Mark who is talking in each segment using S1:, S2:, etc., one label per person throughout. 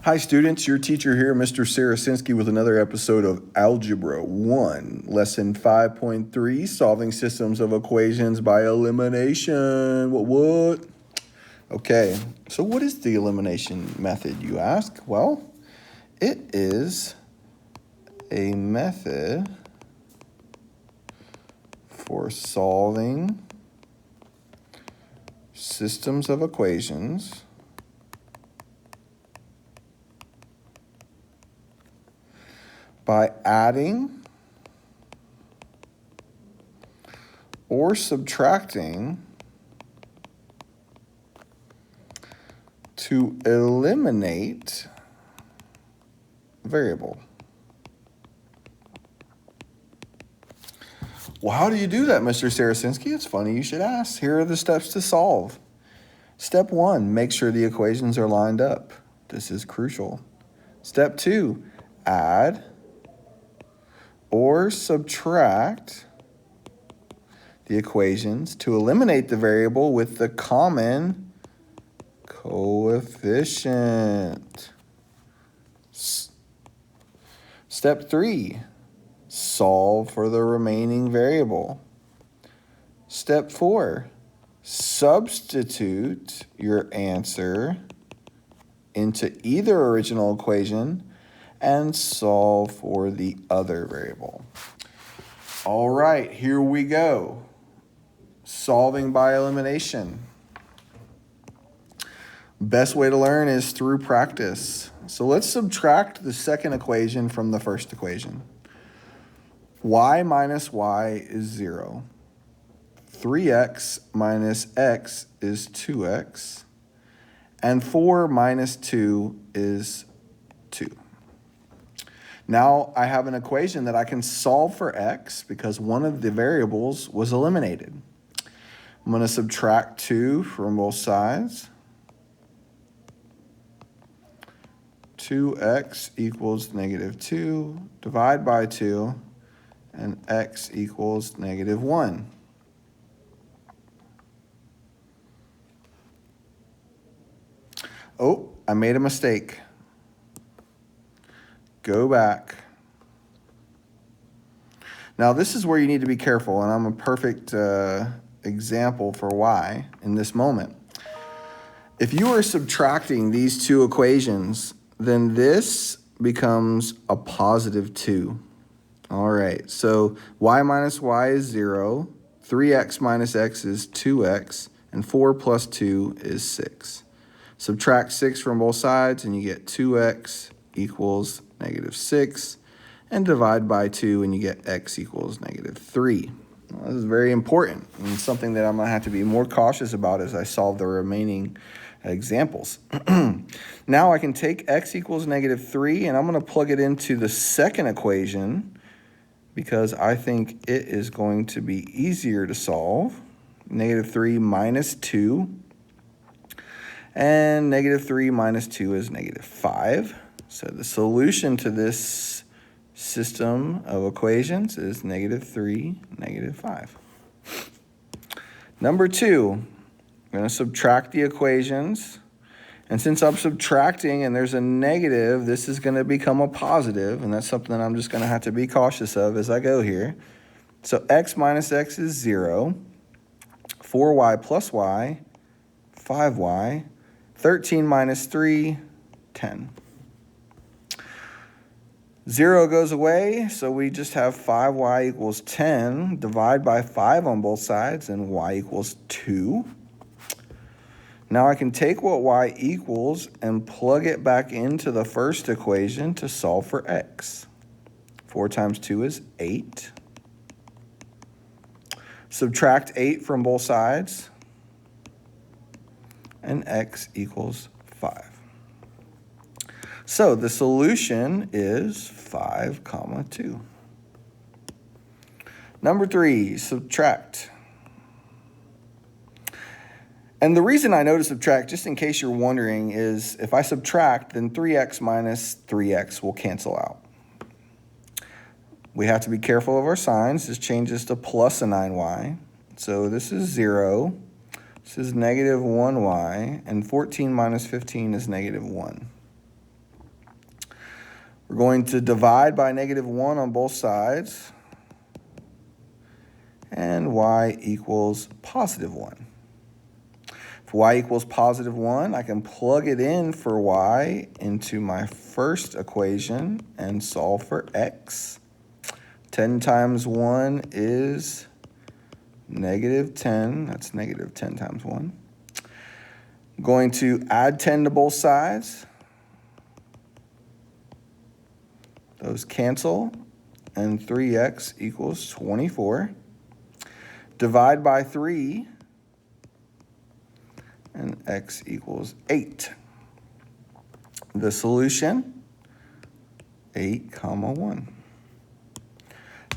S1: Hi students, your teacher here, Mr. Sarasinski, with another episode of Algebra 1, Lesson 5.3, Solving Systems of Equations by Elimination. What? Okay, so what is the elimination method, you ask? Well, it is a method for solving systems of equations by adding or subtracting to eliminate variable. Well, how do you do that, Mr. Sarasinski? It's funny you should ask. Here are the steps to solve. Step 1, make sure the equations are lined up. This is crucial. Step 2, add or subtract the equations to eliminate the variable with the common coefficient. Step 3, solve for the remaining variable. Step 4, substitute your answer into either original equation and solve for the other variable. All right, here we go. Solving by elimination. Best way to learn is through practice. So let's subtract the second equation from the first equation. Y minus y is 0. 3x minus x is 2x. And 4 minus 2 is 2. Now I have an equation that I can solve for x because one of the variables was eliminated. I'm going to subtract 2 from both sides. 2x equals negative 2, divide by 2, and x equals negative 1. Oh, I made a mistake. Go back. Now this is where you need to be careful, and I'm a perfect example for why in this moment. If you are subtracting these two equations, then this becomes a positive 2. All right, so y minus y is 0, 3x minus x is 2x, and 4 plus 2 is 6. Subtract 6 from both sides, and you get 2x equals negative 6, and divide by 2, and you get x equals negative 3. Well, this is very important, and something that I'm going to have to be more cautious about as I solve the remaining examples. Now I can take x equals negative 3, and I'm going to plug it into the second equation because I think it is going to be easier to solve. Negative 3 minus 2, and negative 3 minus 2 is negative 5. So the solution to this system of equations is negative 3, negative 5. Number 2, I'm going to subtract the equations. And since I'm subtracting and there's a negative, this is going to become a positive, and that's something that I'm just going to have to be cautious of as I go here. So x minus x is 0, 4y plus y, 5y, 13 minus 3, 10. 0 goes away, so we just have 5y equals 10. Divide by 5 on both sides, and y equals 2. Now I can take what y equals and plug it back into the first equation to solve for x. 4 times 2 is 8. Subtract 8 from both sides, and x equals 5. So the solution is 5, 2. Number 3, subtract. And the reason I know to subtract, just in case you're wondering, is if I subtract, then 3x minus 3x will cancel out. We have to be careful of our signs. This changes to plus a 9y. So this is 0. This is negative 1y, and 14 minus 15 is negative 1. We're going to divide by -1 on both sides. And y equals +1. If y equals +1, I can plug it in for y into my first equation and solve for x. 10 times 1 is -10. That's -10 times 1. I'm going to add 10 to both sides. Those cancel, and 3x equals 24. Divide by 3, and x equals 8. The solution, 8, 1.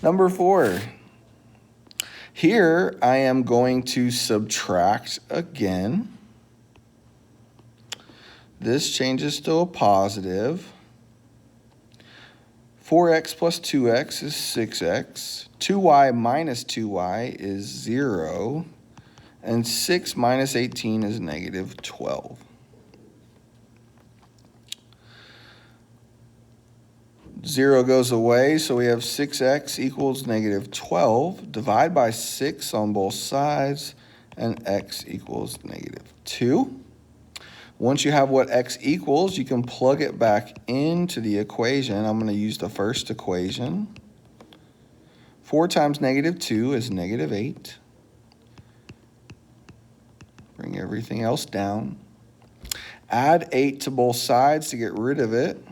S1: Number 4. Here I am going to subtract again. This changes to a positive. 4x plus 2x is 6x. 2y minus 2y is 0. And 6 minus 18 is -12. Zero goes away, so we have 6x equals -12. Divide by 6 on both sides, and x equals -2. Once you have what x equals, you can plug it back into the equation. I'm going to use the first equation. 4 times -2 is -8. Bring everything else down. Add 8 to both sides to get rid of it.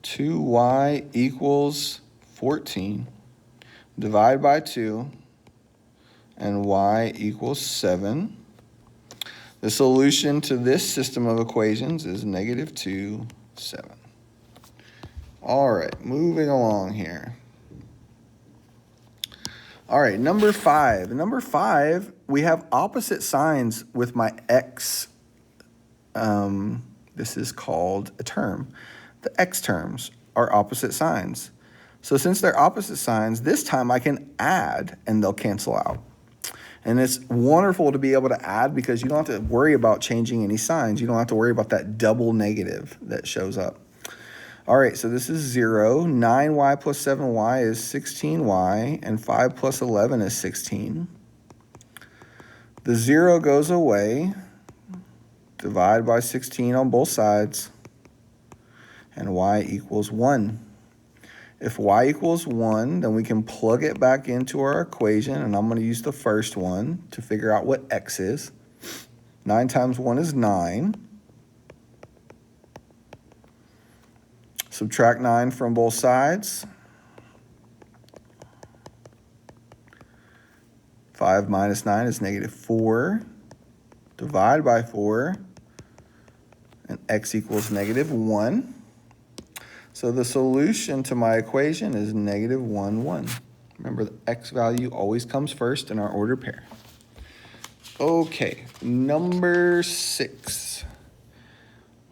S1: 2y equals 14. Divide by 2. And y equals 7. The solution to this system of equations is -2, 7. All right, moving along here. All right, number 5. Number 5, we have opposite signs with my x. This is called a term. The x terms are opposite signs. So since they're opposite signs, this time I can add and they'll cancel out. And it's wonderful to be able to add because you don't have to worry about changing any signs. You don't have to worry about that double negative that shows up. All right, so this is 0. 9y plus 7y is 16y, and 5 plus 11 is 16. The 0 goes away. Divide by 16 on both sides, and y equals 1. If y equals 1, then we can plug it back into our equation, and I'm going to use the first one to figure out what x is. 9 times 1 is 9. Subtract 9 from both sides. 5 minus 9 is -4. Divide by 4, and x equals -1. So the solution to my equation is -1, 1. Remember, the x value always comes first in our order pair. Okay, number 6.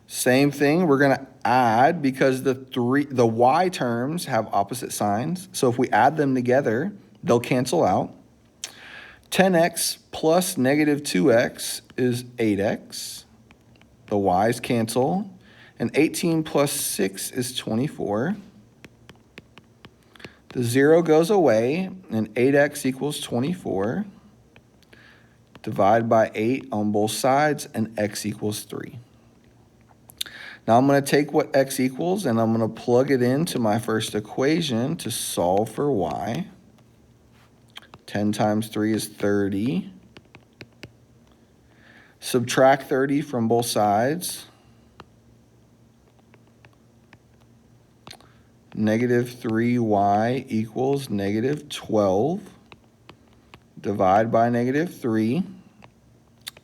S1: Same thing, we're going to add because the y terms have opposite signs. So if we add them together, they'll cancel out. 10x plus -2x is 8x. The y's cancel. And 18 plus 6 is 24. The 0 goes away, and 8x equals 24. Divide by 8 on both sides, and x equals 3. Now I'm going to take what x equals, and I'm going to plug it into my first equation to solve for y. 10 times 3 is 30. Subtract 30 from both sides. -3y equals -12. Divide by -3,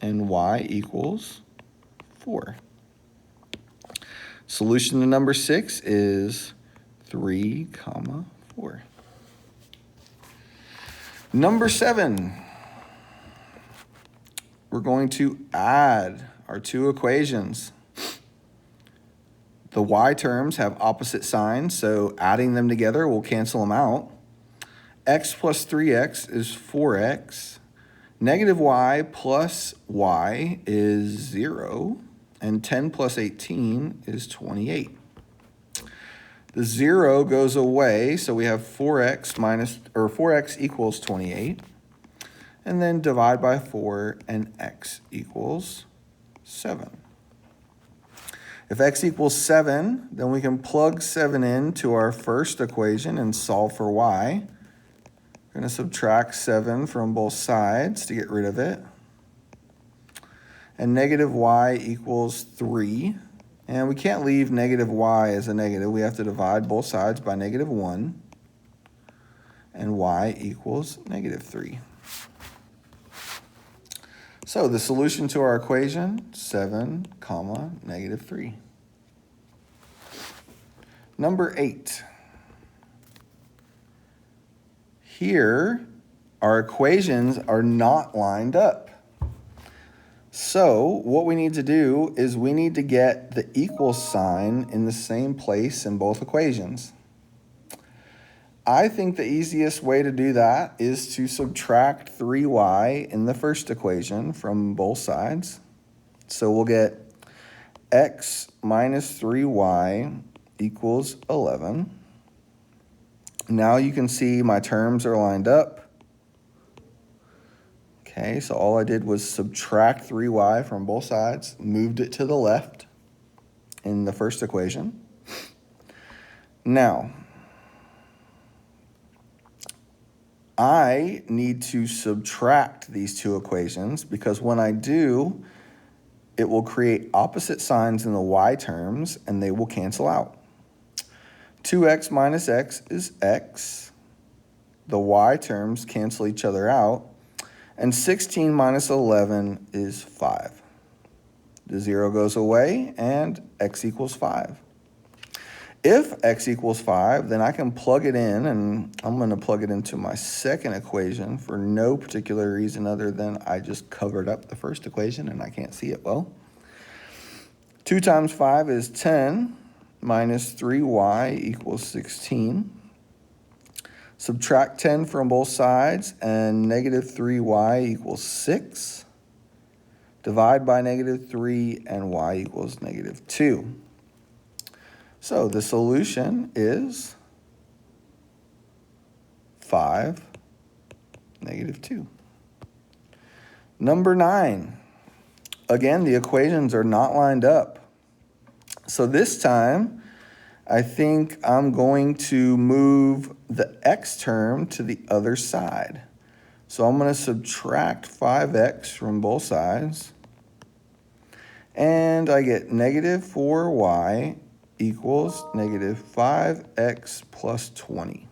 S1: and y equals 4. Solution to number 6 is 3, 4. Number 7, we're going to add our two equations. The y terms have opposite signs, so adding them together will cancel them out. X plus 3x is 4x. -y plus y is 0. And 10 plus 18 is 28. The 0 goes away, so we have 4x equals 28. And then divide by 4, and x equals 7. If x equals 7, then we can plug 7 into our first equation and solve for y. We're going to subtract 7 from both sides to get rid of it. And negative y equals 3. And we can't leave negative y as a negative. We have to divide both sides by negative 1. And y equals negative 3. So the solution to our equation, 7, negative 3. Number 8. Here, our equations are not lined up. So what we need to do is we need to get the equal sign in the same place in both equations. I think the easiest way to do that is to subtract 3y in the first equation from both sides. So we'll get x minus 3y equals 11. Now you can see my terms are lined up. Okay, so all I did was subtract 3y from both sides, moved it to the left in the first equation. Now, I need to subtract these two equations because when I do, it will create opposite signs in the y terms and they will cancel out. 2x minus x is x. The y terms cancel each other out. And 16 minus 11 is 5. The 0 goes away, and x equals 5. If x equals 5, then I can plug it in, and I'm going to plug it into my second equation for no particular reason other than I just covered up the first equation, and I can't see it well. 2 times 5 is 10, minus 3y equals 16. Subtract 10 from both sides, and negative 3y equals 6. Divide by negative 3, and y equals negative 2. So the solution is 5, negative 2. Number 9. Again, the equations are not lined up. So this time, I think I'm going to move the x term to the other side. So I'm going to subtract 5x from both sides. And I get negative 4y equals negative 5x plus 20.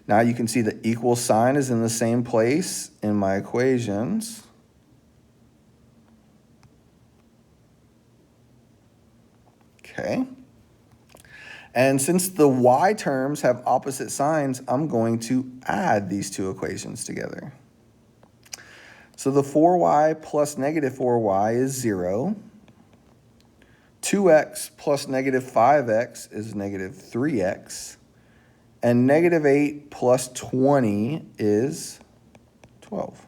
S1: Now you can see the equal sign is in the same place in my equations. Okay. And since the y terms have opposite signs, I'm going to add these two equations together. So the 4y plus negative 4y is 0. 2x plus negative 5x is negative 3x. And negative 8 plus 20 is 12.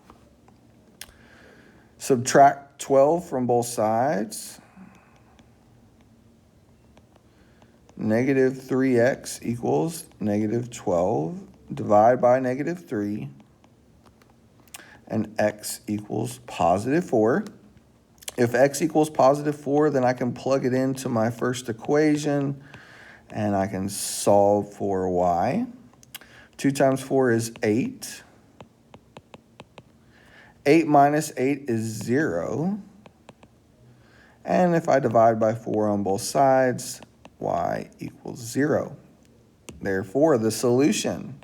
S1: Subtract 12 from both sides. Negative 3x equals negative 12. Divide by negative 3. And x equals positive 4. If x equals positive 4, then I can plug it into my first equation, and I can solve for y. 2 times 4 is 8. 8 minus 8 is 0. And if I divide by 4 on both sides, y equals 0. Therefore, the solution,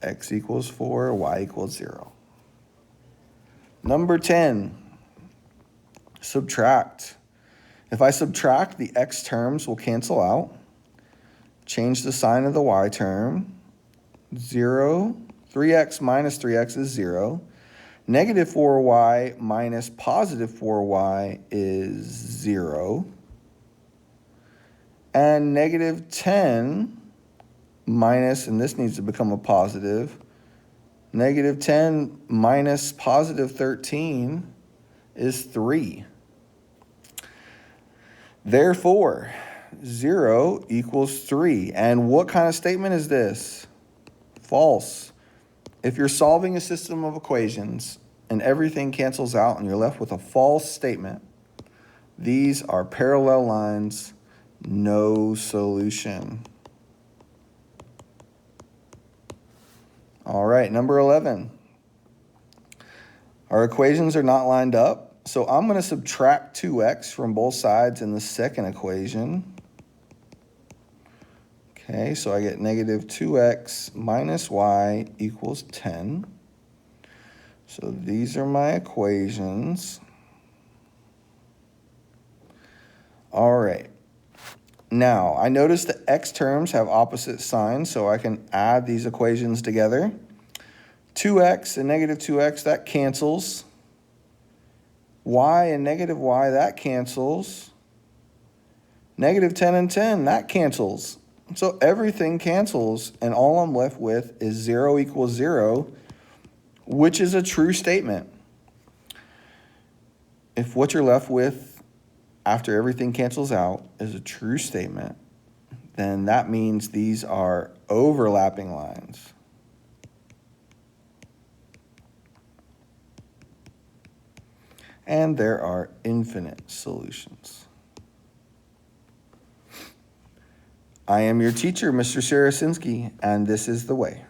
S1: x equals 4, y equals 0. Number 10, subtract. If I subtract, the x terms will cancel out. Change the sign of the y term. 0, 3x minus 3x is 0. Negative 4y minus positive 4y is 0. And negative 10 minus, and this needs to become a positive, negative 10 minus positive 13 is 3. Therefore, 0 equals 3. And what kind of statement is this? False. If you're solving a system of equations and everything cancels out and you're left with a false statement, these are parallel lines, no solution. All right, number 11. Our equations are not lined up, so I'm going to subtract 2x from both sides in the second equation. Okay, so I get negative 2x minus y equals 10. So these are my equations. All right. Now, I notice the x terms have opposite signs, so I can add these equations together. 2x and negative 2x, that cancels. Y and negative y, that cancels. Negative 10 and 10, that cancels. So everything cancels, and all I'm left with is 0 equals 0, which is a true statement. If what you're left with after everything cancels out is a true statement, then that means these are overlapping lines. And there are infinite solutions. I am your teacher, Mr. Sharasinski, and this is the way.